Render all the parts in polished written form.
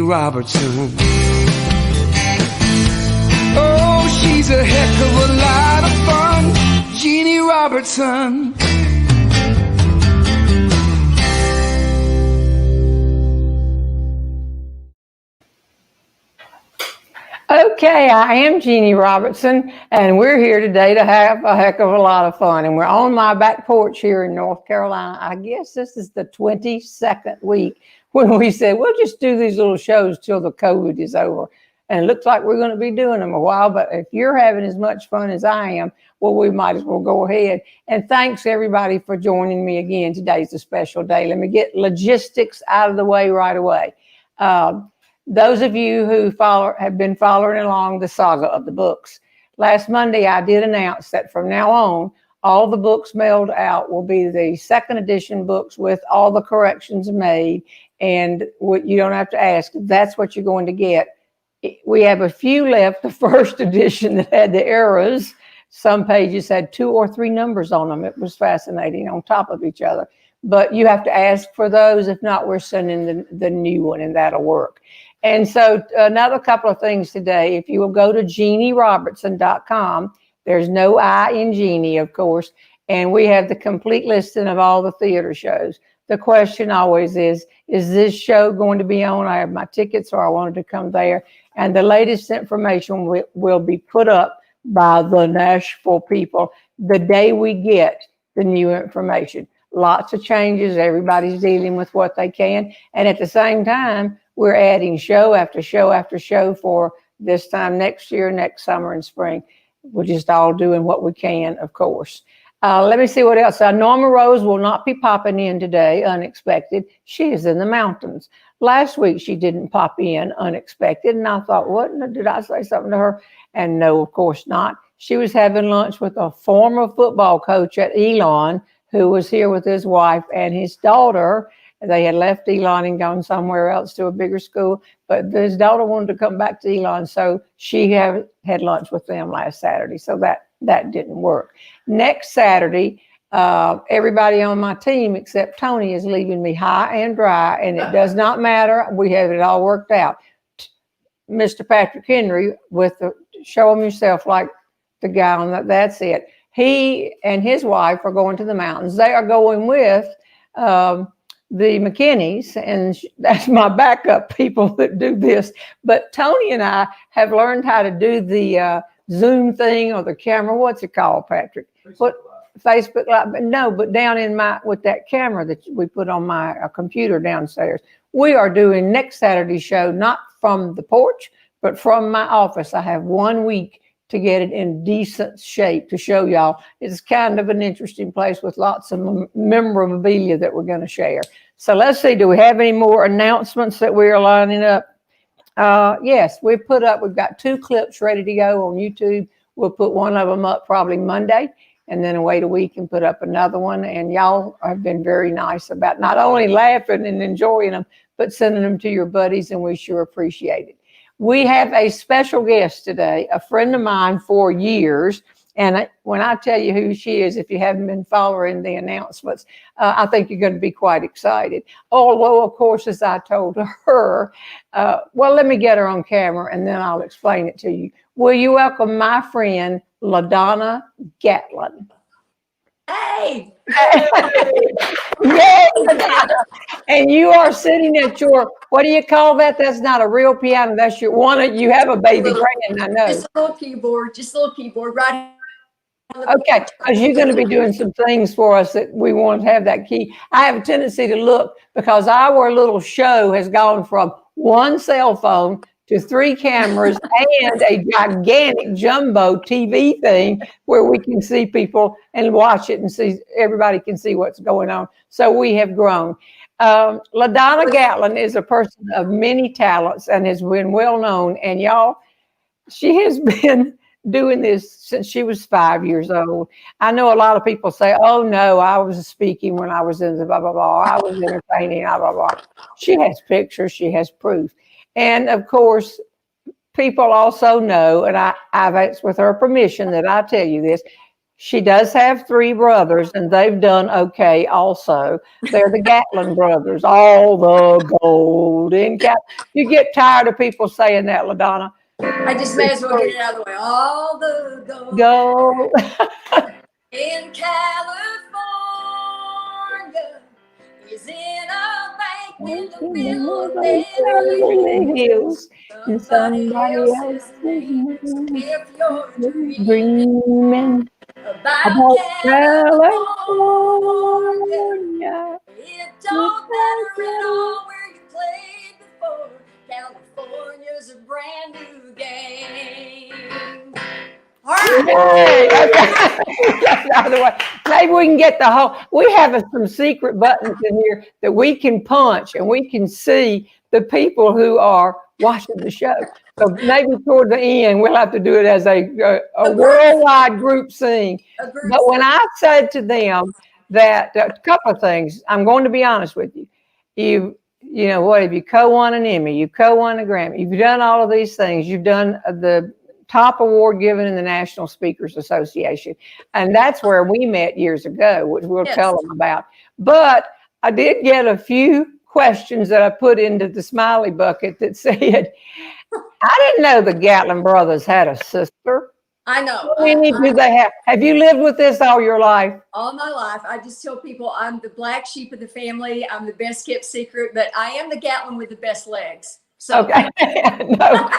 Robertson. Oh, she's a heck of a lot of fun, Jeanne Robertson. Okay, I am Jeanne Robertson, and we're here today to have a heck of a lot of fun. And we're on my back porch here in North Carolina. I guess this is the 22nd week when we said, we'll just do these little shows till the COVID is over. And it looks like we're going to be doing them a while, but if you're having as much fun as I am, well, we might as well go ahead. And thanks everybody for joining me again. Today's a special day. Let me get logistics out of the way right away. Those of you who have been following along the saga of the books. Last Monday, I did announce that from now on, all the books mailed out will be the second edition books with all the corrections made. And you don't have to ask, that's what you're going to get. We have a few left, the first edition that had the errors. Some pages had 2 or 3 numbers on them. It was fascinating on top of each other. But you have to ask for those. If not, we're sending the new one, and that'll work. And so another couple of things today. If you will go to JeanneRobertson.com, there's no I in Jeanne, of course, and we have the complete listing of all the theater shows. The question always is this show going to be on? I have my tickets, or I wanted to come there. And the latest information will be put up by the Nashville people the day we get the new information. Lots of changes. Everybody's dealing with what they can. And at the same time, we're adding show after show after show for this time next year, next summer and spring. We're just all doing what we can, of course. Let me see what else. Norma Rose will not be popping in today, unexpected. She is in the mountains. Last week, she didn't pop in unexpected. And I thought, what? Did I say something to her? And no, of course not. She was having lunch with a former football coach at Elon who was here with his wife and his daughter. They had left Elon and gone somewhere else to a bigger school, but his daughter wanted to come back to Elon, so she had lunch with them last Saturday, so that didn't work. Next Saturday, everybody on my team except Tony is leaving me high and dry, and it does not matter. We have it all worked out. Mr. Patrick Henry with the Show 'em Yourself Like the guy on that's it. He and his wife are going to the mountains. They are going with the McKinneys, and that's my backup people that do this. But Tony and I have learned how to do the Zoom thing or the camera. What's it called, Patrick? Facebook Live. But down with that camera that we put on my computer downstairs. We are doing next Saturday's show, not from the porch, but from my office. I have 1 week to get it in decent shape to show y'all. It's kind of an interesting place with lots of memorabilia that we're going to share. So let's see, do we have any more announcements that we are lining up? Yes, we've got 2 clips ready to go on YouTube. We'll put one of them up probably Monday, and then wait a week and put up another one. And y'all have been very nice about not only laughing and enjoying them, but sending them to your buddies, and we sure appreciate it. We have a special guest today, a friend of mine for years. And when I tell you who she is, if you haven't been following the announcements, I think you're going to be quite excited. Although, of course, as I told her, well, let me get her on camera and then I'll explain it to you. Will you welcome my friend, Ladonna Gatlin? Hey! Yay! And you are sitting at your, what do you call that? That's not a real piano. That's your one. You have a baby grand, I know. Just a little keyboard, right? Okay, because you're going to be doing some things for us that we want to have that key. I have a tendency to look, because our little show has gone from 1 cell phone to 3 cameras and a gigantic jumbo TV thing where we can see people and watch it and see, everybody can see what's going on. So we have grown. Ladonna Gatlin is a person of many talents and has been well known. And y'all, she has been doing this since she was 5 years old. I know a lot of people say, oh no, I was speaking when I was in the blah, blah, blah. I was entertaining, blah, blah, blah. She has pictures, she has proof. And of course, people also know, and I've asked with her permission that I tell you this, She does have three brothers, and they've done okay also. They're the Gatlin brothers, all the golden cat. You get tired of people saying that, Ladonna. I just may as well get it out of the way. All the gold Go. in California is in a bank in the middle of Beverly Hills. And Somebody somebody else's else name. If you're dreaming dreaming about about California, California. it don't matter at all where you played before. California's a brand new game. All right. Yay. Okay. Out of the way. Maybe we can get the whole. We have some secret buttons in here that we can punch, and we can see the people who are watching the show. So maybe toward the end, we'll have to do it as a worldwide group sing. But when I said to them that a couple of things, I'm going to be honest with you. You know what? If you co-won an Emmy, you co-won a Grammy, you've done all of these things. You've done the top award given in the National Speakers Association, and that's where we met years ago, which we'll tell them about. But I did get a few questions that I put into the smiley bucket that said, I didn't know the Gatlin brothers had a sister. I know. How many do they have? Have you lived with this all your life? All my life. I just tell people I'm the black sheep of the family. I'm the best kept secret, but I am the Gatlin with the best legs. So. Okay. No.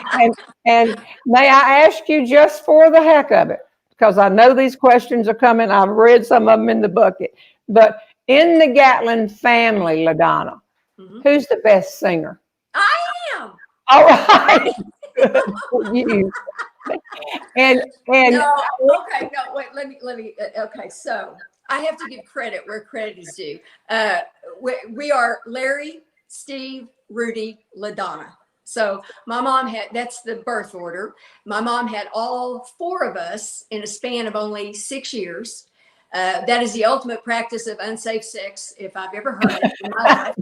And may I ask you, just for the heck of it, because I know these questions are coming. I've read some of them in the bucket. But in the Gatlin family, Ladonna, who's the best singer? I am. All right. You. And no, okay, no, wait, let me, okay, so I have to give credit where credit is due. We are Larry, Steve, Rudy, Ladonna. So my mom had, that's the birth order. My mom had all four of us in a span of only 6 years. That is the ultimate practice of unsafe sex, if I've ever heard it in my life.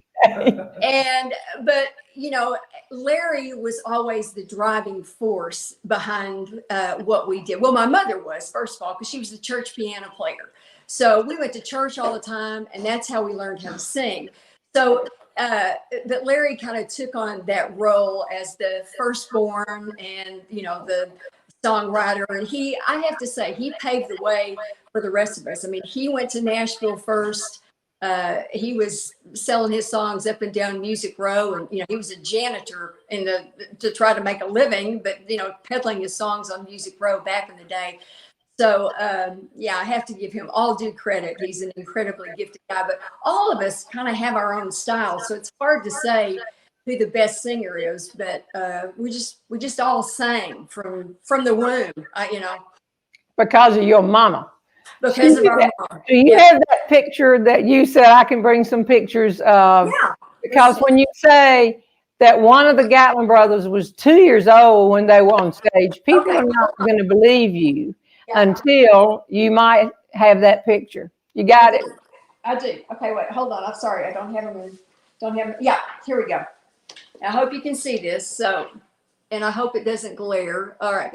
But you know, Larry was always the driving force behind what we did. Well, my mother was, first of all, because she was the church piano player. So we went to church all the time, and that's how we learned how to sing. So that Larry kind of took on that role as the firstborn and, you know, the songwriter. And I have to say, he paved the way for the rest of us. I mean, he went to Nashville first. He was selling his songs up and down Music Row, and, you know, he was a janitor to try to make a living, but, you know, peddling his songs on Music Row back in the day. So, yeah, I have to give him all due credit. He's an incredibly gifted guy, but all of us kind of have our own style. So it's hard to say who the best singer is, but we just all sang from the womb, you know. Because of your mama. Because of our mom. Do you have that picture that you said I can bring some pictures of? Yeah. Because when you say that one of the Gatlin brothers was 2 years old when they were on stage, people are not going to believe you until you might have that picture. You got it? I do. Okay, wait, hold on. I'm sorry. I don't have them. Yeah, here we go. I hope you can see this. So, and I hope it doesn't glare. All right.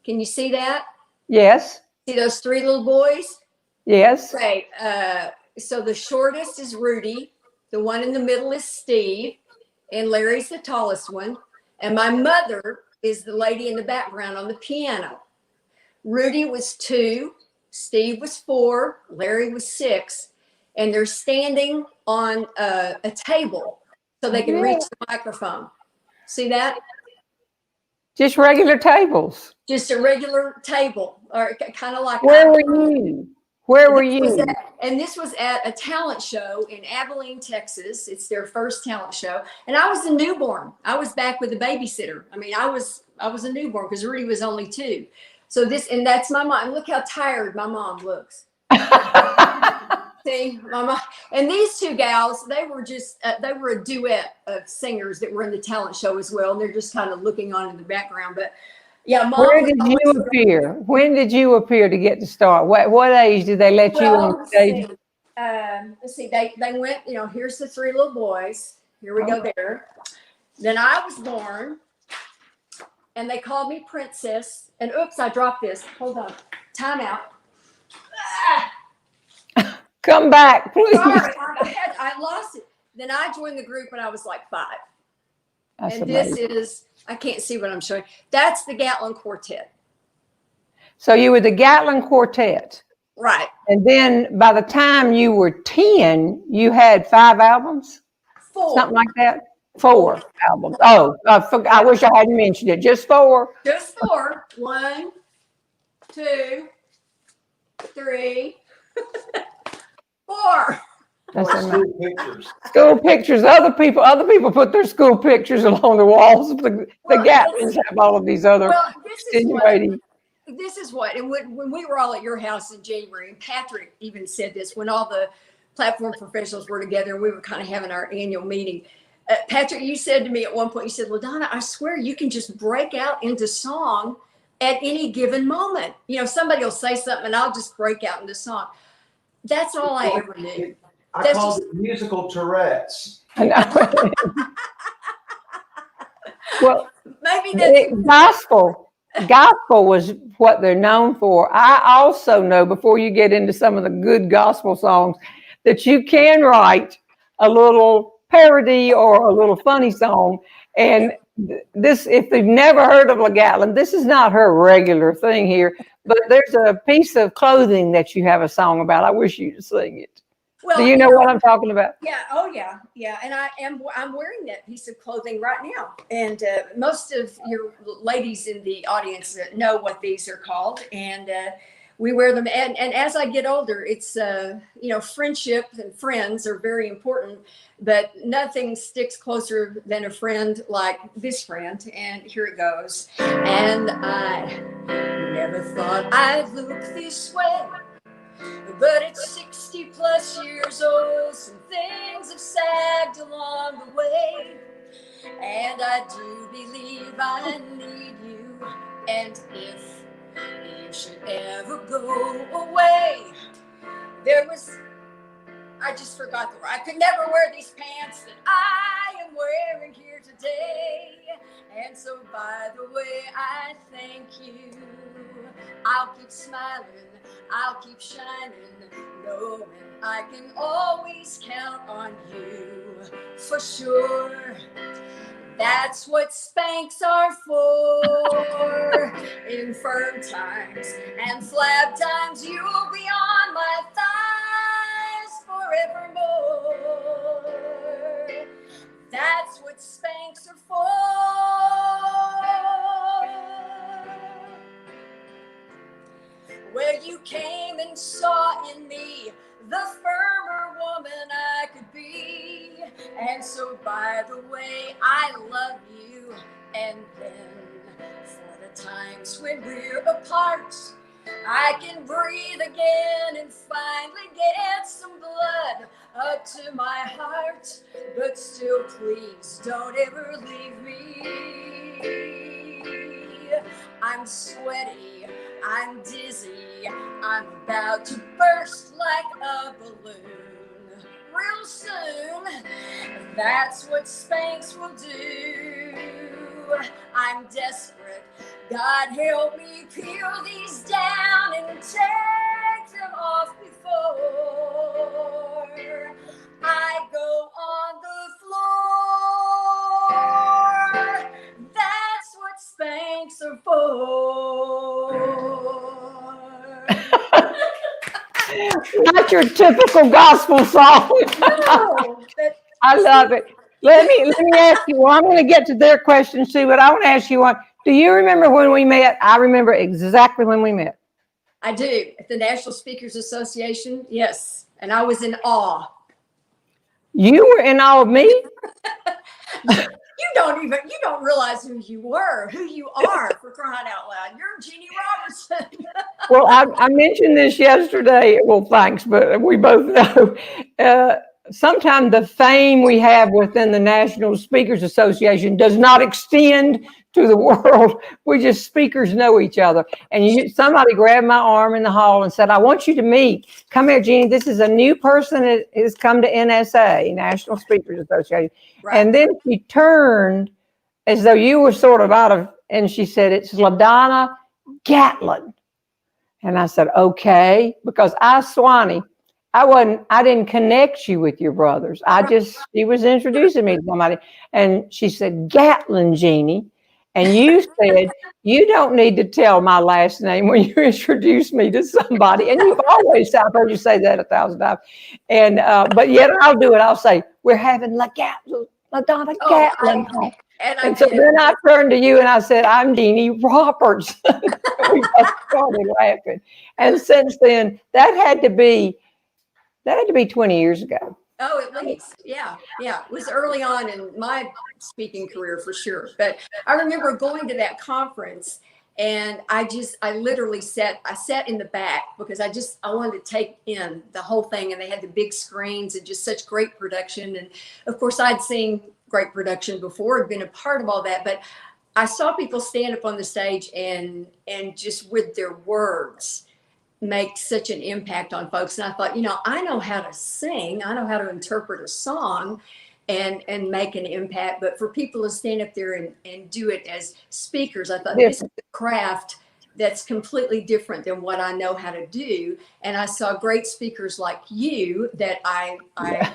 Can you see that? Yes. See those three little boys? Yes. Okay. So the shortest is Rudy. The one in the middle is Steve. And Larry's the tallest one. And my mother is the lady in the background on the piano. Rudy was 2. Steve was 4. Larry was 6. And they're standing on a table so they can reach the microphone. See that? Just regular tables. Just a regular table, or kind of like. Where were you? Where were you? And this was at a talent show in Abilene, Texas. It's their first talent show. And I was a newborn. I was back with a babysitter. I mean, I was a newborn because Rudy was only 2. So that's my mom. Look how tired my mom looks. See, my mom. And these 2 gals, they were a duet of singers that were in the talent show as well. And they're just kind of looking on in the background. But yeah, Mom. Where did you appear? When did you appear to get to start? What age did they let you on stage? Let's see. They went, you know, here's the 3 little boys. Here we go there. Then I was born. And they called me Princess. And oops, I dropped this. Hold on. Time out. Come back, please. Sorry, I lost it. Then I joined the group when I was like 5. That's and amazing. this is, I can't see what I'm showing. That's the Gatlin Quartet. So you were the Gatlin Quartet. Right. And then by the time you were 10, you had 5 albums? 4. Something like that? 4 albums. Oh, I wish I hadn't mentioned it. Just 4? Just 4. 1, 2, 3, 4. That's Or amazing. school pictures. School pictures. Other people put their school pictures along the walls. The Well, Gatlins have all of these other Well, insinuating. this is what, and when we were all at your house in January, and Patrick even said this when all the platform professionals were together and we were kind of having our annual meeting. Patrick, you said to me at one point, you said, Ladonna, I swear you can just break out into song at any given moment. You know, somebody will say something and I'll just break out into song. That's all I ever knew. I called it musical Tourette's. I know. Well, Maybe that's gospel was what they're known for. I also know, before you get into some of the good gospel songs, that you can write a little parody or a little funny song. And this, if you've never heard of La Gatlin, this is not her regular thing here, but there's a piece of clothing that you have a song about. I wish you'd sing it. well, Do you know what I'm talking about? Yeah. Oh, yeah. Yeah. And I'm wearing that piece of clothing right now. And most of your ladies in the audience know what these are called. And we wear them. And as I get older, it's, friendship and friends are very important, but nothing sticks closer than a friend like this friend. And here it goes. And I never thought I'd look this way. But it's 60 plus years old, some things have sagged along the way. And I do believe I need you. And if you should ever go away, I just forgot the word. I could never wear these pants that I am wearing here today. And so, by the way, I thank you. I'll keep smiling, I'll keep shining, knowing I can always count on you for sure. That's what Spanx are for. In firm times and flab times, you'll be on my thighs forevermore. That's what Spanx are for. Where you came and saw in me the firmer woman I could be. And so, by the way, I love you. And then for the times when we're apart, I can breathe again and finally get some blood up to my heart. But still, please don't ever leave me. I'm sweaty, I'm dizzy, I'm about to burst like a balloon. Real soon, that's what Spanx will do. I'm desperate, God help me peel these down and take them off before I go on the floor. That's what Spanx are for. Not your typical gospel song. No, I love it. Let me ask you. Well, I'm going to get to their questions too, but I want to ask you one. Do you remember when we met? I remember exactly when we met. I do. At the National Speakers Association, yes. And I was in awe. You were in awe of me? You don't realize who you are, for crying out loud. You're Jeanne Robertson. Well, I mentioned this yesterday. Well, thanks, but we both know. Sometimes the fame we have within the National Speakers Association does not extend to the world. We just speakers know each other. And somebody grabbed my arm in the hall and said, I want you to meet. Come here, Jeanne. This is a new person that has come to NSA, National Speakers Association. Right. And then she turned as though you were sort of out of, and she said, it's Ladonna Gatlin. And I said, okay, because I, Swanee, I didn't connect you with your brothers. She was introducing me to somebody, and she said, Gatlin, Jeannie. And you said, you don't need to tell my last name when you introduce me to somebody. And you've always, I've heard you say that 1,000 times. And, but yet I'll do it. I'll say, we're having Ladonna Gatlin. And so then I turned to you and I said, I'm Jeanne Robertson. We both started laughing. And since then, that had to be 20 years ago. Oh, at least. Yeah. Yeah. It was early on in my speaking career for sure. But I remember going to that conference and I literally sat in the back because I wanted to take in the whole thing. And they had the big screens and just such great production. And of course I'd seen great production before, had been a part of all that, but I saw people stand up on the stage and just with their words make such an impact on folks. And I thought, I know how to sing, I know how to interpret a song and make an impact, but for people to stand up there and do it as speakers, I thought this is a craft that's completely different than what I know how to do. And I saw great speakers like you that I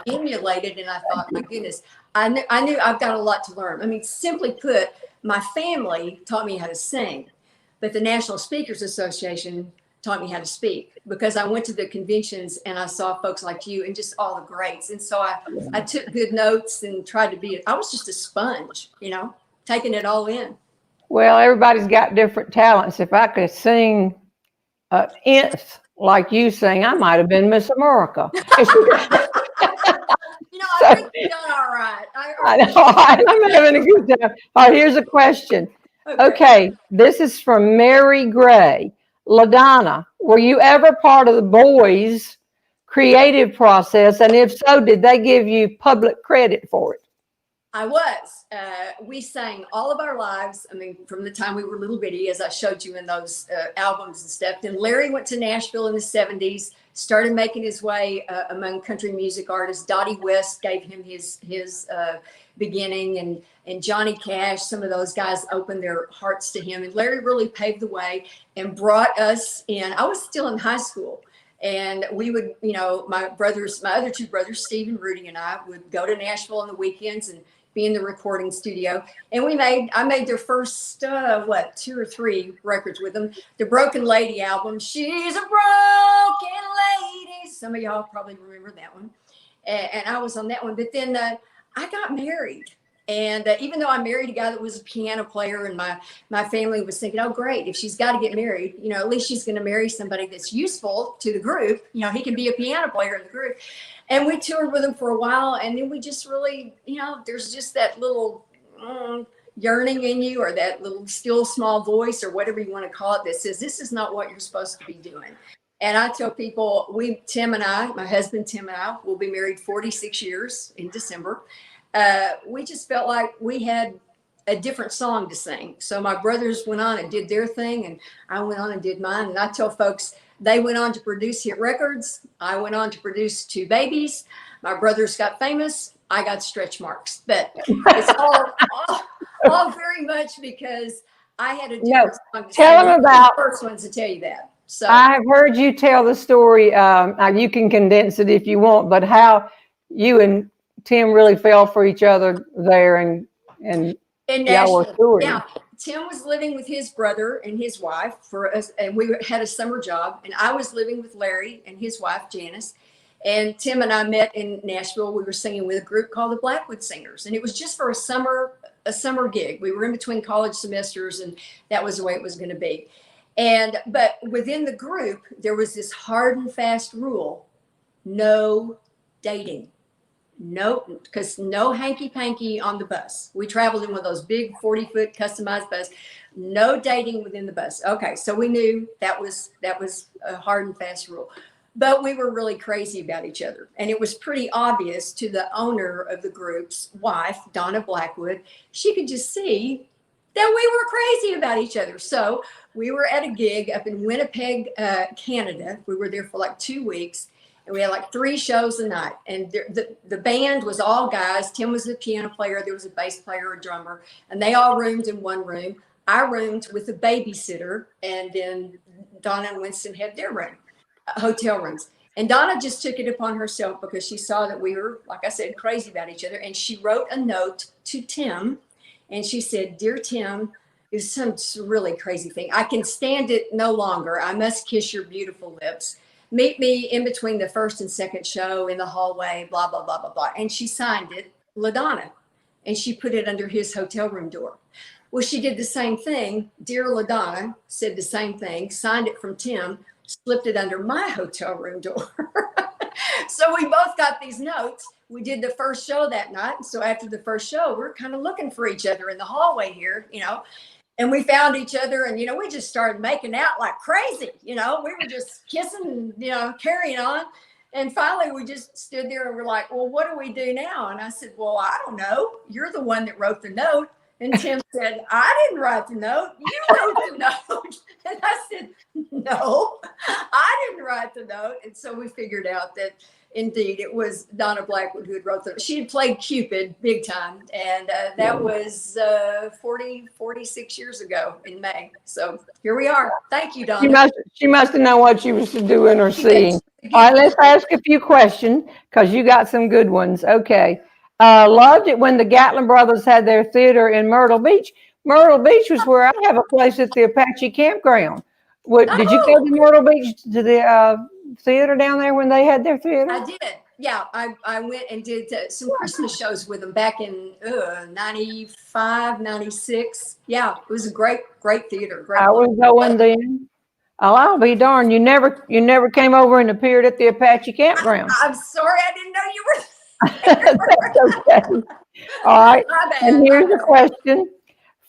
emulated, and I thought, my goodness, I knew I've got a lot to learn. I mean, simply put, my family taught me how to sing, but the National Speakers Association taught me how to speak because I went to the conventions and I saw folks like you and just all the greats. And so I took good notes and tried to I was just a sponge, taking it all in. Well, everybody's got different talents. If I could sing inth like you sing, I might have been Miss America. I think you've done all right. I know, I'm having a good time. All right, here's a question. Okay, this is from Mary Gray. Ladonna, were you ever part of the boys' creative process? And if so, did they give you public credit for it? I was. We sang all of our lives. I mean, from the time we were little bitty, as I showed you in those albums and stuff. Then Larry went to Nashville in the 70s, started making his way among country music artists. Dottie West gave him his beginning, and Johnny Cash, some of those guys opened their hearts to him. And Larry really paved the way and brought us in. I was still in high school. And we would, my other two brothers, Steve and Rudy, and I would go to Nashville on the weekends and be in the recording studio. And I made their first, 2 or 3 records with them. The Broken Lady album, She's a Broken Lady. Some of y'all probably remember that one. And I was on that one. But then I got married. And even though I married a guy that was a piano player, and my family was thinking, oh, great, if she's got to get married, at least she's going to marry somebody that's useful to the group. He can be a piano player in the group. And we toured with him for a while. And then we just really, there's just that little yearning in you, or that little still small voice, or whatever you want to call it, that says, this is not what you're supposed to be doing. And I tell people, my husband, Tim and I, will be married 46 years in December. We just felt like we had a different song to sing. So my brothers went on and did their thing, and I went on and did mine. And I tell folks, they went on to produce hit records. I went on to produce 2 babies. My brothers got famous. I got stretch marks. But it's all very much because I had a different song to tell them about the first ones to tell you that. So I have heard you tell the story. You can condense it if you want, but how you and Tim really fell for each other there, and in Nashville. Yeah, Tim was living with his brother and his wife for us, and we had a summer job, and I was living with Larry and his wife Janice. And Tim and I met in Nashville. We were singing with a group called the Blackwood Singers, and it was just for a summer gig. We were in between college semesters, and that was the way it was going to be. But within the group, there was this hard and fast rule: no dating. No, because no hanky-panky on the bus. We traveled in one of those big 40-foot customized bus. No dating within the bus. Okay, so we knew that was a hard and fast rule. But we were really crazy about each other. And it was pretty obvious to the owner of the group's wife, Donna Blackwood. She could just see that we were crazy about each other. So we were at a gig up in Winnipeg, Canada. We were there for like 2 weeks. And we had like 3 shows a night. And the band was all guys. Tim was the piano player. There was a bass player, a drummer. And they all roomed in one room. I roomed with a babysitter. And then Donna and Winston had their room, hotel rooms. And Donna just took it upon herself because she saw that we were, like I said, crazy about each other. And she wrote a note to Tim and she said, "Dear Tim, it's some really crazy thing. I can stand it no longer. I must kiss your beautiful lips. Meet me in between the first and second show in the hallway, blah, blah, blah, blah, blah." And she signed it, Ladonna, and she put it under his hotel room door. Well, she did the same thing. Dear Ladonna said the same thing, signed it from Tim, slipped it under my hotel room door. So we both got these notes. We did the first show that night. And so after the first show, we're kind of looking for each other in the hallway here, and we found each other and, we just started making out like crazy. We were just kissing and, carrying on. And finally we just stood there and we're like, well, what do we do now? And I said, well, I don't know. You're the one that wrote the note. And Tim said, I didn't write the note. You wrote the note. And I said, no, I didn't write the note. And so we figured out that indeed it was Donna Blackwood who had wrote the. She had played Cupid big time. And that was 46 years ago in May. So here we are. Thank you, Donna. She must have known what she was doing or seeing. All right, let's ask a few questions because you got some good ones. Okay. Loved it when the Gatlin brothers had their theater in Myrtle Beach. Myrtle Beach was where I have a place at the Apache campground. Did you go to Myrtle Beach to the theater down there when they had their theater? I did. Yeah, I went and did some Christmas shows with them back in 95, 96. Yeah, it was a great theater. I was going then. Oh, I'll be darned. You never came over and appeared at the Apache campground. I'm sorry, I didn't know you were. That's okay. All right. And here's a question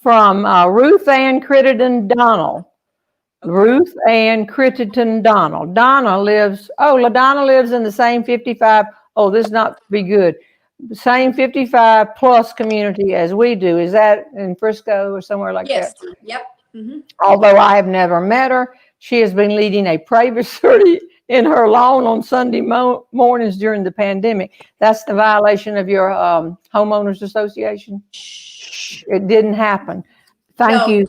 from Ruth Ann Crittenden Donald. Okay. Ruth Ann Crittenden Donald. LaDonna lives in the same 55. Oh, this is not to be good. The same 55 plus community as we do. Is that in Frisco or somewhere like that? Yes. Yep. Mm-hmm. Although I have never met her, she has been leading a privacy in her lawn on Sunday mornings during the pandemic. That's the violation of your homeowners association. It didn't happen. Thank you.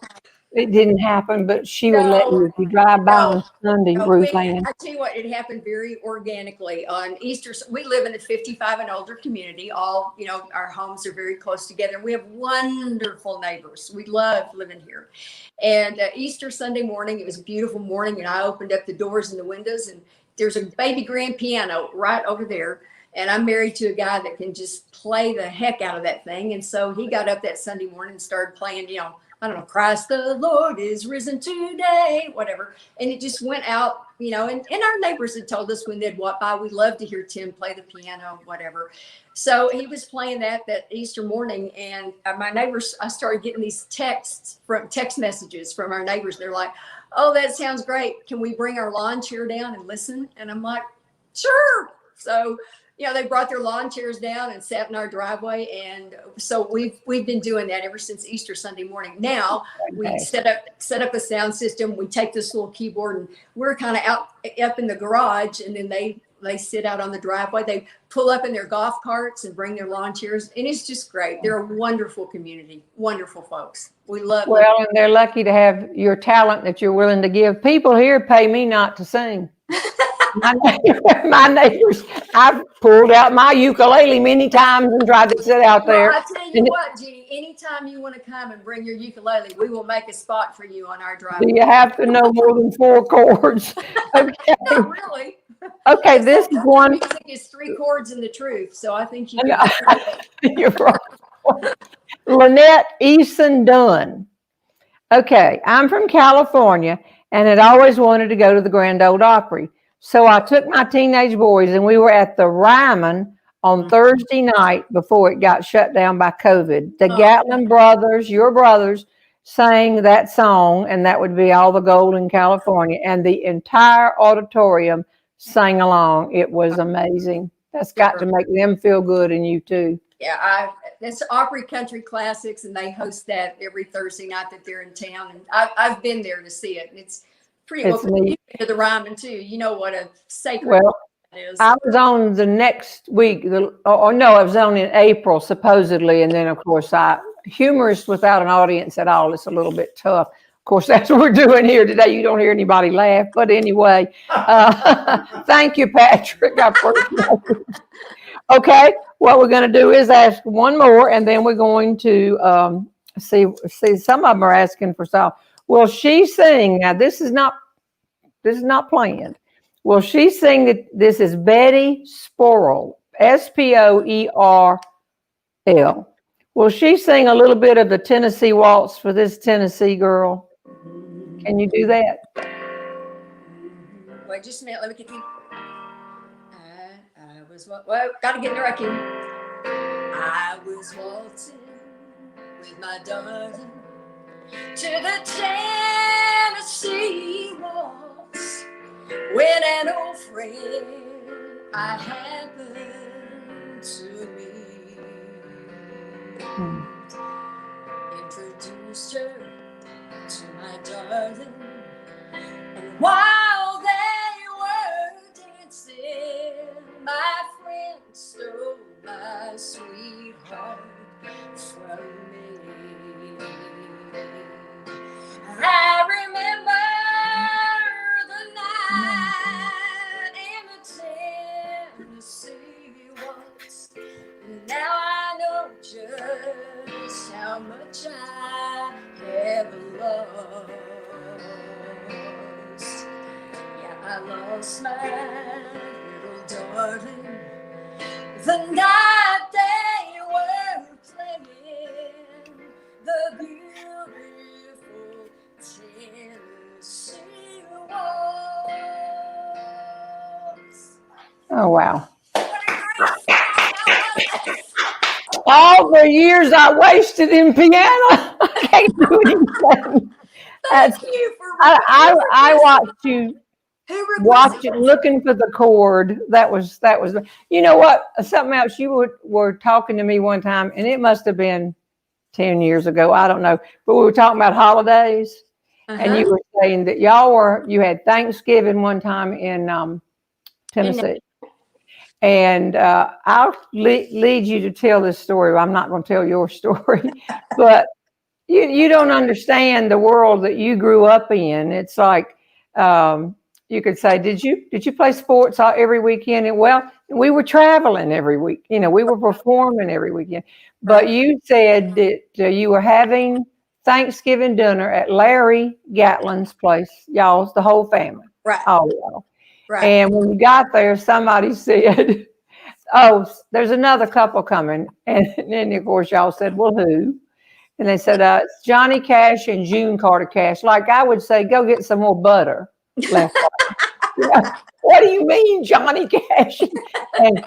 It didn't happen, but she would let you if you drive by on Sunday, Ruth Ann. I tell you what, it happened very organically on Easter. We live in a 55 and older community. All, our homes are very close together. We have wonderful neighbors. We love living here. And Easter Sunday morning, it was a beautiful morning, and I opened up the doors and the windows, and there's a baby grand piano right over there. And I'm married to a guy that can just play the heck out of that thing. And so he got up that Sunday morning and started playing, I don't know, Christ the Lord is risen today, whatever. And it just went out, and our neighbors had told us when they'd walk by, we love to hear Tim play the piano, whatever. So he was playing that Easter morning, and my neighbors, I started getting these text messages from our neighbors. They're like, oh, that sounds great. Can we bring our lawn chair down and listen? And I'm like, sure. So they brought their lawn chairs down and sat in our driveway. And so we've been doing that ever since Easter Sunday morning. Now we set up a sound system. We take this little keyboard and we're kind of up in the garage, and then they sit out on the driveway. They pull up in their golf carts and bring their lawn chairs. And it's just great. They're a wonderful community, wonderful folks. We love them. Well, and they're lucky to have your talent that you're willing to give. People here pay me not to sing. My neighbors, I've pulled out my ukulele many times and tried to sit out there. Well, I tell you what, Jeannie, anytime you want to come and bring your ukulele, we will make a spot for you on our driveway. Do you have to know more than 4 chords? Okay. Not really. Okay, this is one. Music is 3 chords and the truth, so I think you're right. Lynette Eason Dunn. Okay, I'm from California and had always wanted to go to the Grand Ole Opry. So I took my teenage boys and we were at the Ryman on Thursday night before it got shut down by COVID. The Gatlin brothers, your brothers, sang that song, and that would be All the Gold in California. And the entire auditorium sang along. It was amazing. That's got to make them feel good, and you too. Yeah, that's Opry Country Classics, and they host that every Thursday night that they're in town. And I've been there to see it, and it's pretty well. You've been to the Ryman too. You know what a sacred that is. I was on the next week. I was on in April supposedly, and then of course humorist without an audience at all. It's a little bit tough. course, that's what we're doing here today. You don't hear anybody laugh, but anyway, thank you, Patrick. I appreciate it. Okay, what we're going to do is ask one more, and then we're going to see. Some of them are asking for song. Will she sing? Now, this is not planned. Will she sing that? This is Betty Sporrell, Spoerl. Will she sing a little bit of the Tennessee Waltz for this Tennessee girl? Can you do that? Wait just a minute. Let me get you. I was gotta get in the rocking. I was waltzing with my darling to the Tennessee Waltz when an old friend I happened to meet introduced her to my darling, and while they were dancing, my friend stole my sweetheart from me. I remember the night in the Tennessee Waltz. Now I know just how much I have lost. Yeah, I lost my little darling the night they were playing the beautiful Tennessee Waltz. Oh, wow. All the years I wasted in piano, I can't do anything. Thank you for I watched you watch it, looking for the chord. That was. You know what? Something else. You were talking to me one time, and it must have been 10 years ago. I don't know, but we were talking about holidays, and you were saying that you had Thanksgiving one time in Tennessee. And I'll lead you to tell this story. I'm not going to tell your story, but you don't understand the world that you grew up in. It's like you could say, did you play sports every weekend? And well, we were traveling every week. We were performing every weekend. But you said that you were having Thanksgiving dinner at Larry Gatlin's place. Y'all's the whole family, right? All y'all. Right. And when we got there, somebody said, "Oh, there's another couple coming." And then, of course, y'all said, "Well, who?" And they said, "It's Johnny Cash and June Carter Cash." Like I would say, "Go get some more butter." Left. What do you mean, Johnny Cash? And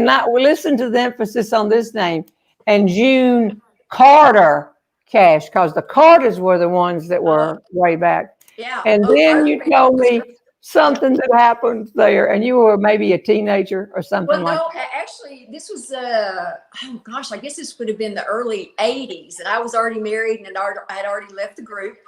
not listen to the emphasis on this name. And June Carter Cash, because the Carters were the ones that were way back. Yeah. And then you told me something that happened there, and you were maybe a teenager or something like that. Well, actually, this was, I guess this would have been the early 80s, and I was already married, and I had already left the group.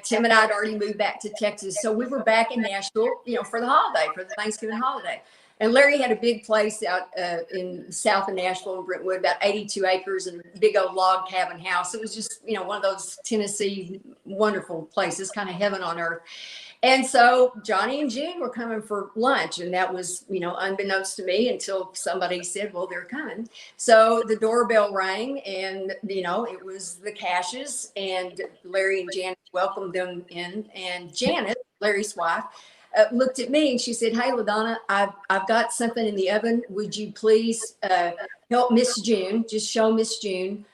Tim and I had already moved back to Texas, so we were back in Nashville, for the holiday, for the Thanksgiving holiday. And Larry had a big place out in south of Nashville in Brentwood, about 82 acres and a big old log cabin house. It was just, one of those Tennessee wonderful places, kind of heaven on earth. And so Johnny and Jeanne were coming for lunch, and that was, unbeknownst to me until somebody said, well, they're coming. So the doorbell rang, and, it was the Cashes, and Larry and Janet welcomed them in. And Janet, Larry's wife, looked at me and she said, "Hey, Ladonna, I've got something in the oven. Would you please help Miss June, just show Miss June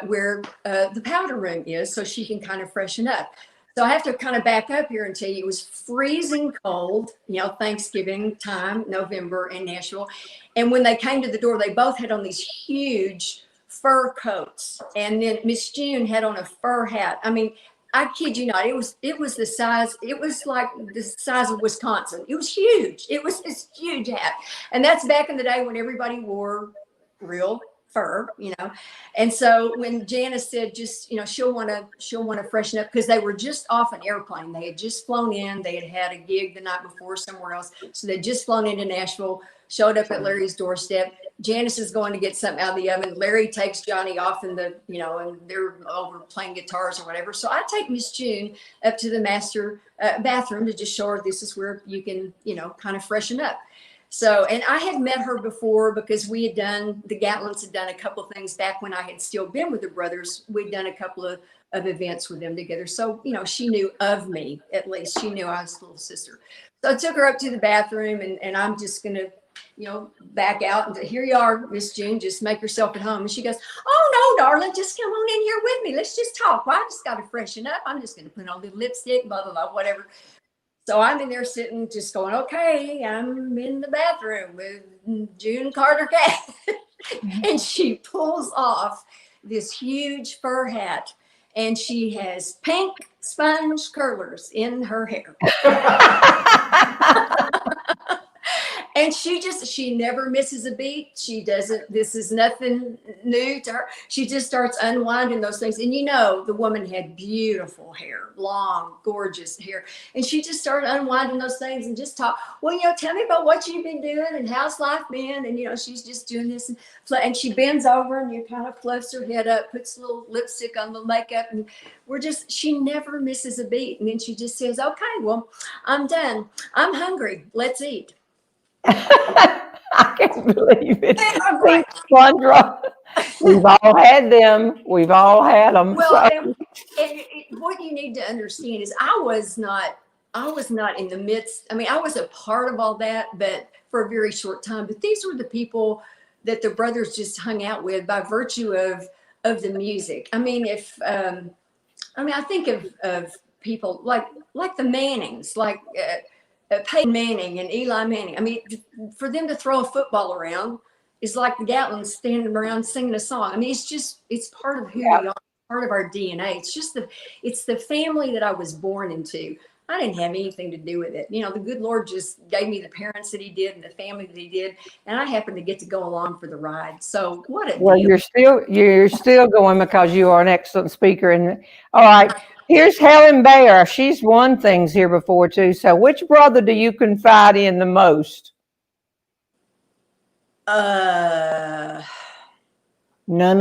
where the powder room is so she can kind of freshen up." So I have to kind of back up here and tell you, it was freezing cold, Thanksgiving time, November in Nashville. And when they came to the door, they both had on these huge fur coats. And then Miss June had on a fur hat. I mean, I kid you not, it was the size, it was like the size of Wisconsin. It was huge. It was this huge hat. And that's back in the day when everybody wore real fur, And so when Janice said, just, she'll want to freshen up, because they were just off an airplane. They had just flown in. They had a gig the night before somewhere else. So they'd just flown into Nashville, showed up at Larry's doorstep. Janice is going to get something out of the oven. Larry takes Johnny off in the, and they're over playing guitars or whatever. So I take Miss June up to the master bathroom to just show her this is where you can, kind of freshen up. So, and I had met her before, because the Gatlins had done a couple of things back when I had still been with the brothers. We'd done a couple of events with them together. So, she knew of me, at least. She knew I was a little sister. So I took her up to the bathroom, and I'm just going to, back out, and here you are, Miss June, just make yourself at home. And she goes, oh, no, darling, just come on in here with me. Let's just talk. Well, I just got to freshen up. I'm just going to put on the lipstick, blah, blah, blah, whatever. So I'm in there sitting, just going, okay, I'm in the bathroom with June Carter Cat. And she pulls off this huge fur hat, and she has pink sponge curlers in her hair. And she never misses a beat. This is nothing new to her. She just starts unwinding those things. And the woman had beautiful hair, long, gorgeous hair. And she just started unwinding those things and just talk, well, tell me about what you've been doing and how's life been. And, she's just doing this. And she bends over and kind of fluffs her head up, puts a little lipstick on the makeup. And she never misses a beat. And then she just says, okay, well, I'm done. I'm hungry. Let's eat. I can't believe it. Pink sponge roll. We've all had them. We've all had them. Well, and what you need to understand is I was not in the midst. I mean, I was a part of all that, but for a very short time. But these were the people that the brothers just hung out with by virtue of the music. I mean, I think of people like the Mannings, like Peyton Manning and Eli Manning. I mean, for them to throw a football around is like the Gatlins standing around singing a song. I mean, it's part of who we are, part of our DNA. It's the family that I was born into. I didn't have anything to do with it. The good Lord just gave me the parents that he did and the family that he did. And I happened to get to go along for the ride. So what a deal. You're still going because you are an excellent speaker. And all right. Here's Helen Bear. She's won things here before, too. So which brother do you confide in the most? None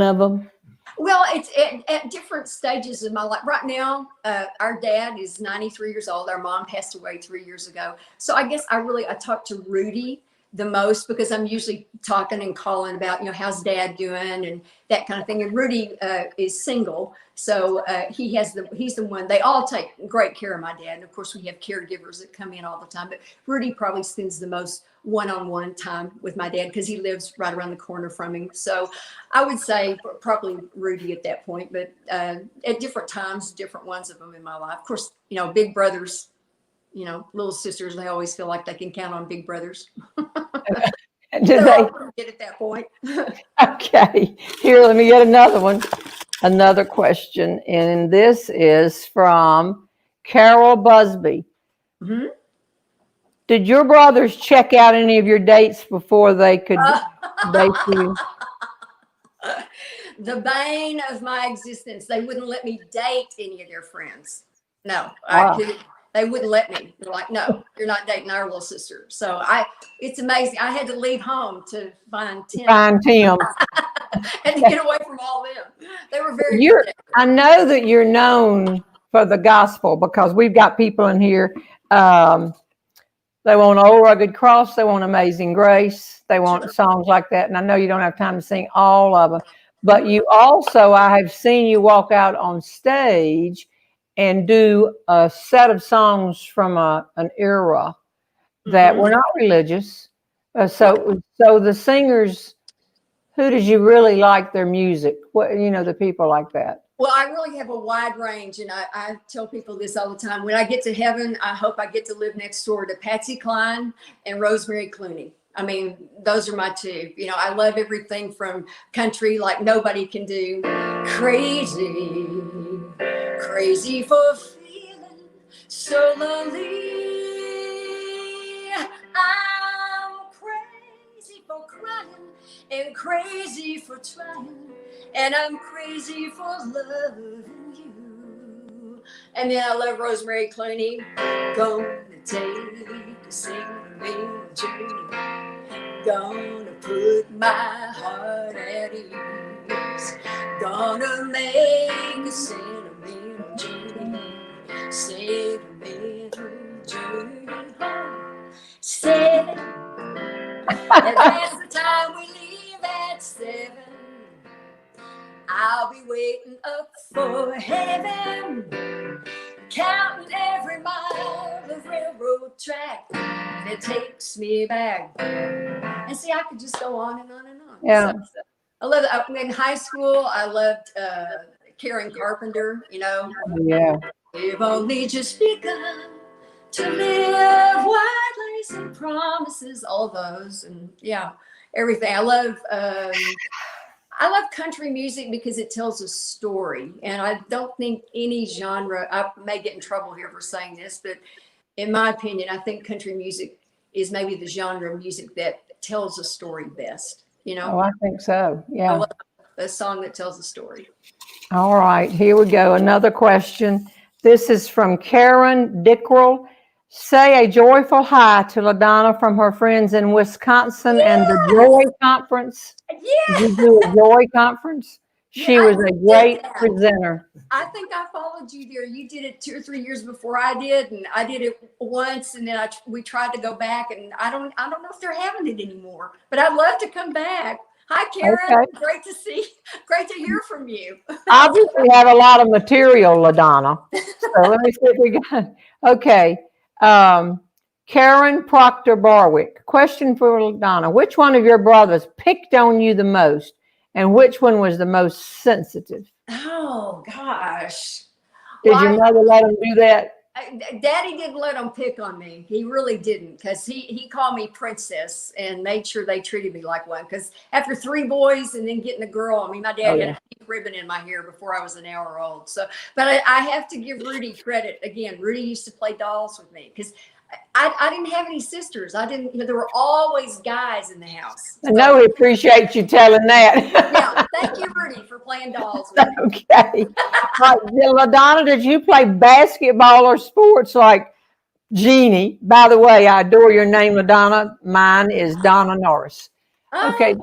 of them? Well, it's at different stages of my life. Right now, our dad is 93 years old. Our mom passed away 3 years ago. So I guess I talk to Rudy the most, because I'm usually talking and calling about, how's dad doing and that kind of thing. And Rudy is single. So he's the one. They all take great care of my dad. And of course, we have caregivers that come in all the time. But Rudy probably spends the most one-on-one time with my dad, because he lives right around the corner from him. So I would say probably Rudy at that point. But at different times, different ones of them in my life. Of course, big brothers, little sisters, they always feel like they can count on big brothers. Do they get at that point? Okay. Here, let me get another question. And this is from Carol Busby. Mm-hmm. Did your brothers check out any of your dates before they could date you? The bane of my existence. They wouldn't let me date any of their friends. No, they wouldn't let me. They're like, no, you're not dating our little sister. So it's amazing. I had to leave home to find Tim. Had to get away from all them. They were very good. I know that you're known for the gospel, because we've got people in here. They want Old Rugged Cross. They want Amazing Grace. They want songs like that. And I know you don't have time to sing all of them. But you also, I have seen you walk out on stage and do a set of songs from an era that were not religious. So the singers, who did you really like their music? What, the people like that. Well, I really have a wide range, and I tell people this all the time. When I get to heaven, I hope I get to live next door to Patsy Cline and Rosemary Clooney. I mean, those are my two. I love everything from country, like Nobody Can Do. Crazy, crazy for feeling so lonely. I'm crazy for crying and crazy for trying, and I'm crazy for loving you. And then I love Rosemary Clooney. Gonna take a sentimental journey, gonna put my heart at ease, gonna make a sentimental journey, sentimental journey home. 7, and that's the time we leave at 7. I'll be waiting up for heaven, counting every mile of railroad track that takes me back. And see, I could just go on and on and on. Yeah. So, I love it. In high school, I loved Karen Carpenter, you know. Yeah. We've only just begun to live widely, some promises, all those, and yeah, everything. I love country music because it tells a story, and I don't think any genre. I may get in trouble here for saying this, but in my opinion, I think country music is maybe the genre of music that tells a story best. You know? Oh, I think so. I Yeah. love a song that tells a story. All right, here we go. Another question. This is from Karen Dickrell. Say a joyful hi to Ladonna from her friends in Wisconsin and the Joy Conference. Yeah. Did you do a Joy Conference? She Yeah, was I a did great that. presenter. I think I followed you there. You did it 2 or 3 years before I did, and I did it once, and then we tried to go back, and I don't know if they're having it anymore. But I'd love to come back. Hi, Karen. Okay. Great to hear from you. Obviously, we have a lot of material, Ladonna. So let me see if we got. Okay. Karen Proctor Barwick. Question for Ladonna. Which one of your brothers picked on you the most, and which one was the most sensitive? Oh gosh. Did your mother let him do that? Daddy didn't let him pick on me. He really didn't, because he called me princess and made sure they treated me like one. Because after 3 boys and then getting a girl, I mean, my dad had a pink ribbon in my hair before I was an hour old. So, but I have to give Rudy credit again. Rudy used to play dolls with me because I didn't have any sisters. I didn't. There were always guys in the house. I know he appreciates you telling that. Yeah, thank you, Rudy, for playing dolls with me. Okay. Right. Ladonna, did you play basketball or sports like Jeannie? By the way, I adore your name, Ladonna. Mine is Donna Norris. Okay.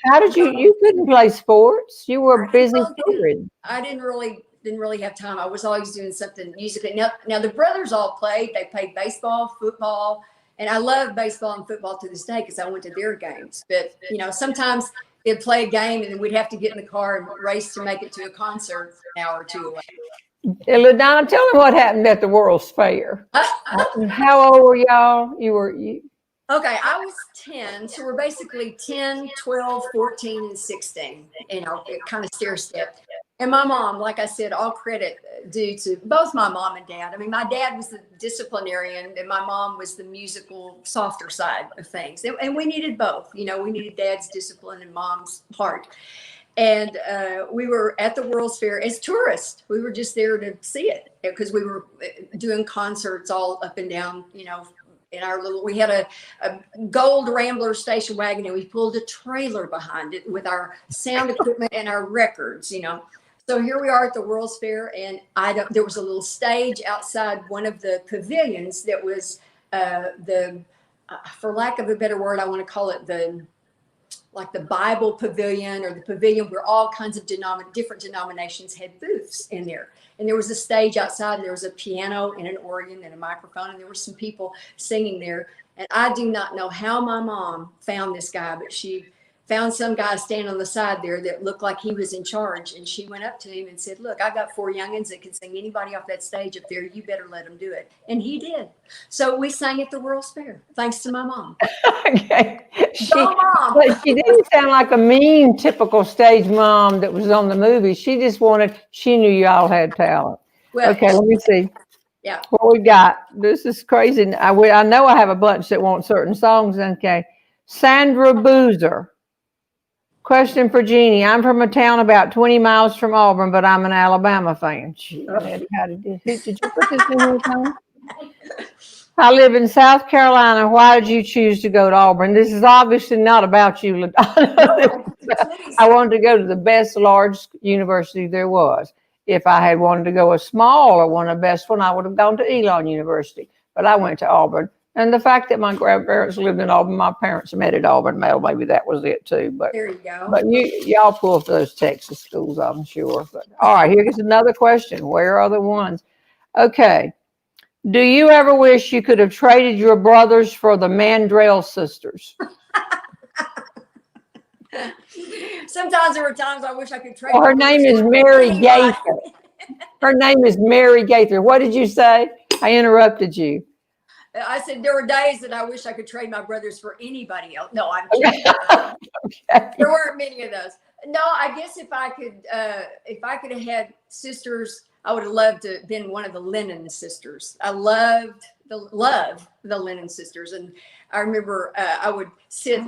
How did you couldn't play sports? You were a busy kid. I didn't really have time. I was always doing something musically. Now the brothers all played. They played baseball, football, and I love baseball and football to this day because I went to their games. But sometimes they'd play a game and then we'd have to get in the car and race to make it to a concert an hour or 2 away. Ladonna, tell me what happened at the World's Fair. How old were y'all? Okay, I was 10, so we're basically 10, 12, 14, and 16. It kind of stair-stepped. And my mom, like I said, all credit due to both my mom and dad. I mean, my dad was the disciplinarian and my mom was the musical, softer side of things. And we needed both. We needed dad's discipline and mom's heart. And we were at the World's Fair as tourists. We were just there to see it because we were doing concerts all up and down, we had a gold Rambler station wagon and we pulled a trailer behind it with our sound equipment and our records, So here we are at the World's Fair, and there was a little stage outside one of the pavilions that was for lack of a better word, I want to call it the Bible pavilion, or the pavilion where all kinds of different denominations had booths in there. And there was a stage outside, and there was a piano and an organ and a microphone, and there were some people singing there. And I do not know how my mom found this guy, but she found some guy standing on the side there that looked like he was in charge. And she went up to him and said, "Look, I got 4 youngins that can sing anybody off that stage up there. You better let them do it." And he did. So we sang at the World's Fair, thanks to my mom. Okay. Mom. But she didn't sound like a mean, typical stage mom that was on the movie. She knew y'all had talent. Well, okay, let me see. Yeah. What we got? This is crazy. I know I have a bunch that want certain songs. Okay. Sandra Boozer. Question for Jeannie. I'm from a town about 20 miles from Auburn, but I'm an Alabama fan. Did you put this in here, Tom? I live in South Carolina. Why did you choose to go to Auburn? This is obviously not about you, Ladonna. Please. I wanted to go to the best large university there was. If I had wanted to go a small or one of the best one, I would have gone to Elon University. But I went to Auburn. And the fact that my grandparents lived in Auburn, my parents met at Auburn, well, maybe that was it too. But There you go. but y'all pull for those Texas schools, I'm sure. But all right, here's another question. Where are the ones? Okay. Do you ever wish you could have traded your brothers for the Mandrell sisters? Sometimes there were times I wish I could trade. Well, her my name is brothers Mary for anybody. Gaither. Her name is Mary Gaither. What did you say? I interrupted you. I said there were days that I wish I could trade my brothers for anybody else. No, I'm kidding. Okay. There weren't many of those. No, I guess if I could have had sisters, I would have loved to have been one of the Lennon sisters. I love the Lennon sisters, and I remember I would sit,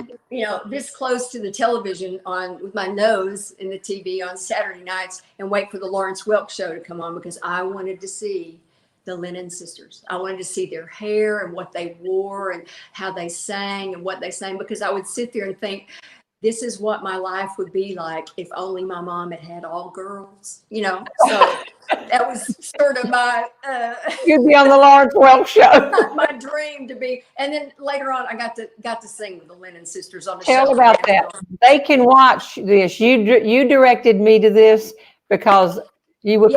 this close to the television with my nose in the TV on Saturday nights and wait for the Lawrence Welk show to come on because I wanted to see the Lennon sisters. I wanted to see their hair and what they wore and how they sang and what they sang, because I would sit there and think, this is what my life would be like if only my mom had had all girls, So that was sort of my You'd be on the Lawrence Welk show. my dream to be. And then later on, I got to sing with the Lennon sisters on the show. Tell about that. They can watch this. You directed me to this because it was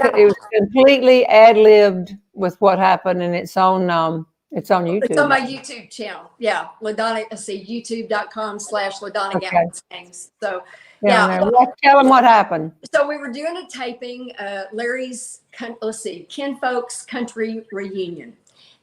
completely ad-libbed with what happened, and it's on YouTube. It's on my YouTube channel. Yeah. Ladonna, youtube.com/Ladonna Gatlin Sings. So, tell them what happened. So we were doing a taping, Larry's, Kinfolk's Country Reunion.